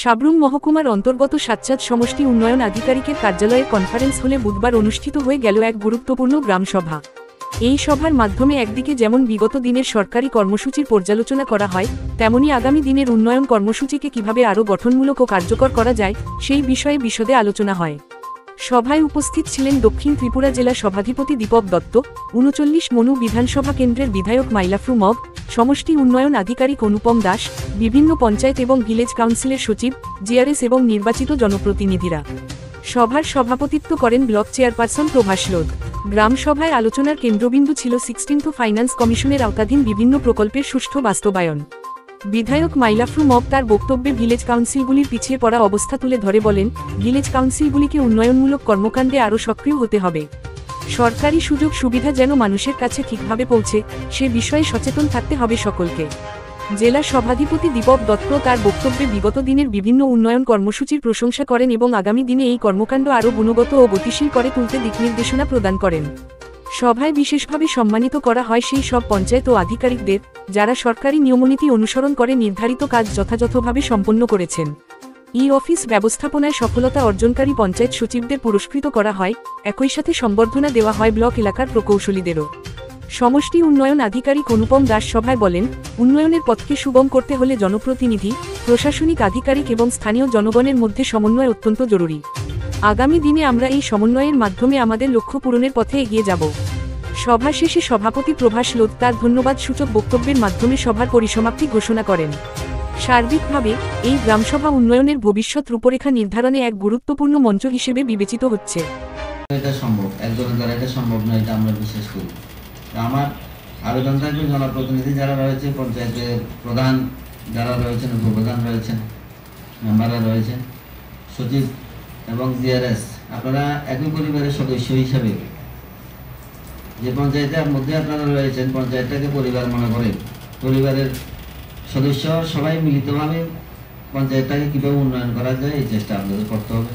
সাবরুম মহকুমার অন্তর্গত সাতচাঁদ সমষ্টি উন্নয়ন আধিকারিকের কার্যালয়ের কনফারেন্স হলে বুধবার অনুষ্ঠিত হয়ে গেল এক গুরুত্বপূর্ণ গ্রামসভা। এই সভার মাধ্যমে একদিকে যেমন বিগত দিনের সরকারি কর্মসূচির পর্যালোচনা করা হয়, তেমনি আগামী দিনের উন্নয়ন কর্মসূচিকে কিভাবে আরও গঠনমূলক ও কার্যকর করা যায় সেই বিষয়ে বিশদে আলোচনা হয়। সভায় উপস্থিত ছিলেন দক্ষিণ ত্রিপুরা জেলা সভাধিপতি দীপক দত্ত, ৩৯ মনু বিধানসভা কেন্দ্রের বিধায়ক মাইলাফরু মগ, সমষ্টি উন্নয়ন আধিকারিক অনুপম দাস, বিভিন্ন পঞ্চায়েত এবং ভিলেজ কাউন্সিলের সচিব, জিআরএস এবং নির্বাচিত জনপ্রতিনিধিরা। সভার সভাপতিত্ব করেন ব্লক চেয়ারপারসন প্রভাস লোধ। গ্রামসভায় আলোচনার কেন্দ্রবিন্দু ছিল 16th ফাইন্যান্স কমিশনের আওতাধীন বিভিন্ন প্রকল্পের সুষ্ঠু বাস্তবায়ন। বিধায়ক মাইলাফরু মগ তার বক্তব্যে ভিলেজ কাউন্সিলগুলির পিছিয়ে পড়া অবস্থা তুলে ধরে বলেন, ভিলেজ কাউন্সিলগুলিকে উন্নয়নমূলক কর্মকাণ্ডে আরও সক্রিয় হতে হবে। সরকারি সুযোগ সুবিধা যেন মানুষের কাছে ঠিকভাবে পৌঁছে, সে বিষয়ে সচেতন থাকতে হবে সকলকে। জেলা সভাধিপতি দীপক দত্ত তার বক্তব্যে বিগত দিনের বিভিন্ন উন্নয়ন কর্মসূচির প্রশংসা করেন এবং আগামী দিনে এই কর্মকাণ্ড আরও গুণগত ও গতিশীল করে তুলতে দিকনির্দেশনা প্রদান করেন। সভায় বিশেষভাবে সম্মানিত করা হয় সেই সব পঞ্চায়েত ও আধিকারিকদের, যারা সরকারি নিয়মনীতি অনুসরণ করে নির্ধারিত কাজ যথাযথভাবে সম্পন্ন করেছেন। ই অফিস ব্যবস্থাপনায় সফলতা অর্জনকারী পঞ্চায়েত সচিবদের পুরস্কৃত করা হয়, একই সাথে সম্বর্ধনা দেওয়া হয় ব্লক এলাকার প্রকৌশলীদেরও। সমষ্টি উন্নয়ন আধিকারিক অনুপম দাস সভায় বলেন, উন্নয়নের পথকে সুগম করতে হলে জনপ্রতিনিধি, প্রশাসনিক আধিকারিক এবং স্থানীয় জনগণের মধ্যে সমন্বয় অত্যন্ত জরুরি। আগামী দিনে আমরা এই সমন্বয়ের মাধ্যমে আমাদের লক্ষ্য পূরণের পথে এগিয়ে যাব। সভা শেষে সভাপতি প্রভাস লোধ তার ধন্যবাদ সূচক বক্তব্যের মাধ্যমে সভার পরিসমাপ্তি ঘোষণা করেন। সার্বিকভাবে এই গ্রামসভা উন্নয়নের ভবিষ্যৎ রূপরেখা নির্ধারণে এক গুরুত্বপূর্ণ মঞ্চ হিসেবে বিবেচিত হচ্ছে। এটা সম্ভব, একজনের দ্বারা এটা সম্ভব নয়, এটা আমরা বিশ্বাস করি। আমার আবেদন থাকবে জনপ্রতিনিধি যারা রয়েছে, পঞ্চায়েতের প্রধান যারা রয়েছেন, উপপ্রধান রয়েছেন, মেম্বাররা রয়েছেন, সচিব এবং জিআরএস, আপনারা একই পরিবারের সদস্য হিসাবে যে পঞ্চায়েতের মধ্যে আপনারা রয়েছেন, পঞ্চায়েতটাকে পরিবার মনে করেন, পরিবারের সদস্য সবাই মিলিতভাবে পঞ্চায়েতটাকে কীভাবে উন্নয়ন করা যায় এই চেষ্টা আপনাদের করতে হবে।